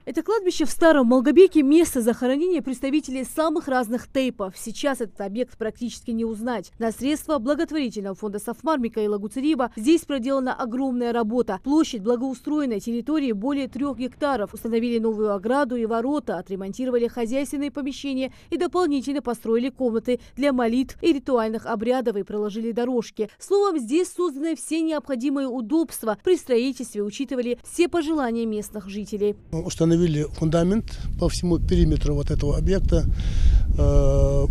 Это кладбище в Старом Малгобеке – место захоронения представителей самых разных тейпов. Сейчас этот объект практически не узнать. На средства благотворительного фонда «Сафмар» Микаила Гуцериева здесь проделана огромная работа. Площадь благоустроенной территории более 3 гектаров. Установили новую ограду и ворота, отремонтировали хозяйственные помещения и дополнительно построили комнаты для молитв и ритуальных обрядов и проложили дорожки. Словом, здесь созданы все необходимые удобства. При строительстве учитывали все пожелания местных жителей. Установили фундамент по всему периметру вот этого объекта.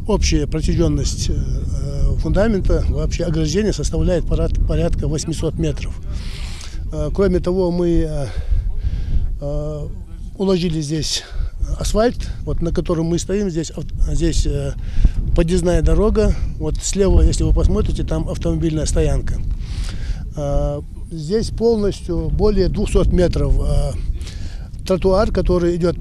Общая протяженность фундамента, вообще ограждение составляет порядка 800 метров. Кроме того, мы уложили здесь асфальт, вот на котором мы стоим. Здесь подъездная дорога. Вот слева, если вы посмотрите, там автомобильная стоянка. Здесь полностью более 200 метров тротуар, который идет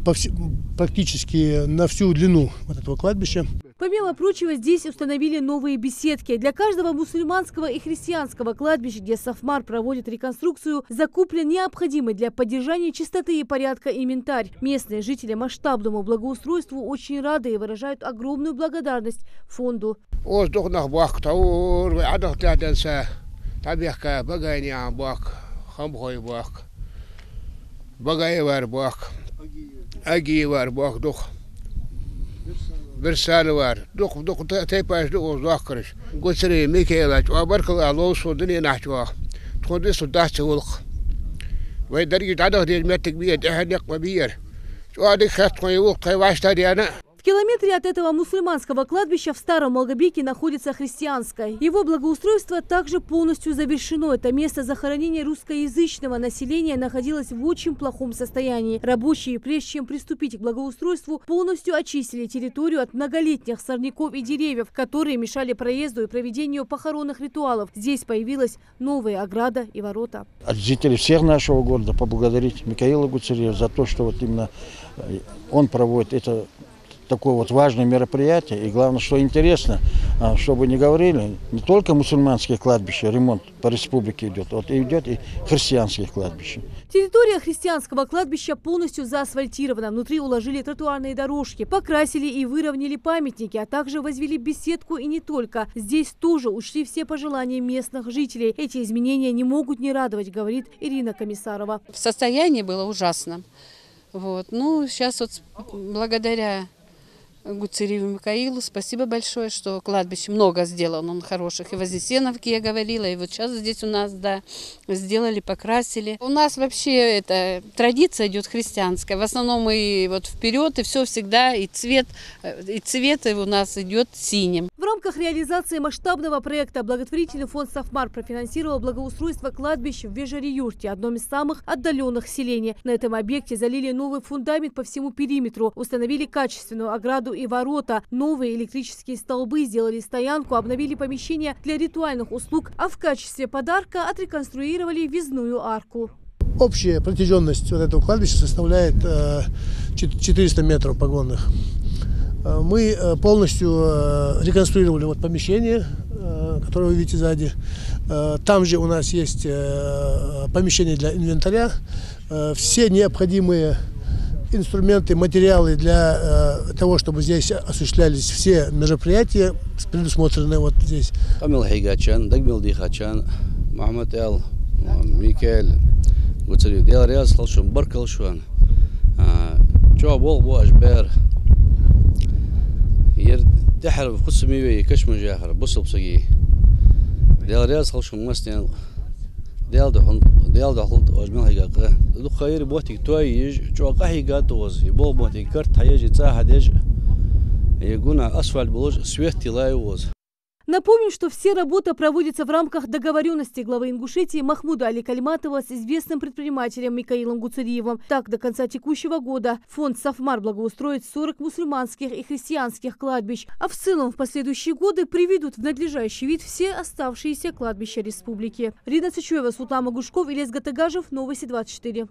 практически на всю длину вот этого кладбища. Помимо прочего, здесь установили новые беседки. Для каждого мусульманского и христианского кладбища, где Сафмар проводит реконструкцию, закуплен необходимый для поддержания чистоты и порядка инвентарь. Местные жители масштабному благоустройству очень рады и выражают огромную благодарность фонду. Багай var bak, agi var bak, Bersani var, tepaj uzakırış. Götürü Mikail'a, abarkalı Allah'u sordun nahçwa. Tkondu sudahtı ulq. Ve dergi tadı hizmetlik bir ehnek mabir. Şu adı xat koyu ulq kayvaşta diyana. В километре от этого мусульманского кладбища в Старом Малгобеке находится христианское. Его благоустройство также полностью завершено. Это место захоронения русскоязычного населения находилось в очень плохом состоянии. Рабочие, прежде чем приступить к благоустройству, полностью очистили территорию от многолетних сорняков и деревьев, которые мешали проезду и проведению похоронных ритуалов. Здесь появилась новая ограда и ворота. От жителей всех нашего города поблагодарить Микаила Гуцериева за то, что вот именно он проводит это такое вот важное мероприятие. И главное, что интересно, чтобы не говорили, не только мусульманские кладбища, ремонт по республике идет, вот идет и христианских кладбищ. Территория христианского кладбища полностью заасфальтирована. Внутри уложили тротуарные дорожки, покрасили и выровняли памятники, а также возвели беседку и не только. Здесь тоже учли все пожелания местных жителей. Эти изменения не могут не радовать, говорит Ирина Комиссарова. Состояние было ужасным. Вот. Ну, сейчас вот благодаря Гуцериеву Микаилу спасибо большое, что кладбище много сделано, он хороших. И в Вознесеновке я говорила, и вот сейчас здесь у нас, да, сделали, покрасили. У нас вообще эта традиция идет христианская. В основном мы вот вперед, и все всегда, и цвет у нас идет синим. В рамках реализации масштабного проекта благотворительный фонд «Сафмар» профинансировал благоустройство кладбищ в Вежари-Юрте, одном из самых отдаленных селений. На этом объекте залили новый фундамент по всему периметру, установили качественную ограду и ворота, новые электрические столбы, сделали стоянку, обновили помещения для ритуальных услуг, а в качестве подарка отреконструировали въездную арку. Общая протяженность вот этого кладбища составляет 400 метров погонных. Мы полностью реконструировали вот помещение, которое вы видите сзади. Там же у нас есть помещение для инвентаря. Все необходимые инструменты, материалы для того, чтобы здесь осуществлялись все мероприятия, предусмотрены вот здесь. ديال ده خلط أجمل هيجا دو خير بوتي تويج جو قحي قاتوز يبغى بوتي كرت هيجي تساعد يج يقولنا أسفل بلوج سويتي لا يوز. Напомню, что все работы проводятся в рамках договоренности главы Ингушетии Махмуда Али Калиматова с известным предпринимателем Микаилом Гуцериевым. Так, до конца текущего года фонд «Сафмар» благоустроит 40 мусульманских и христианских кладбищ, а в целом в последующие годы приведут в надлежащий вид все оставшиеся кладбища республики. Рина Цичуева, Султан Магушков, Ильяс Гатагажев, Новости 24.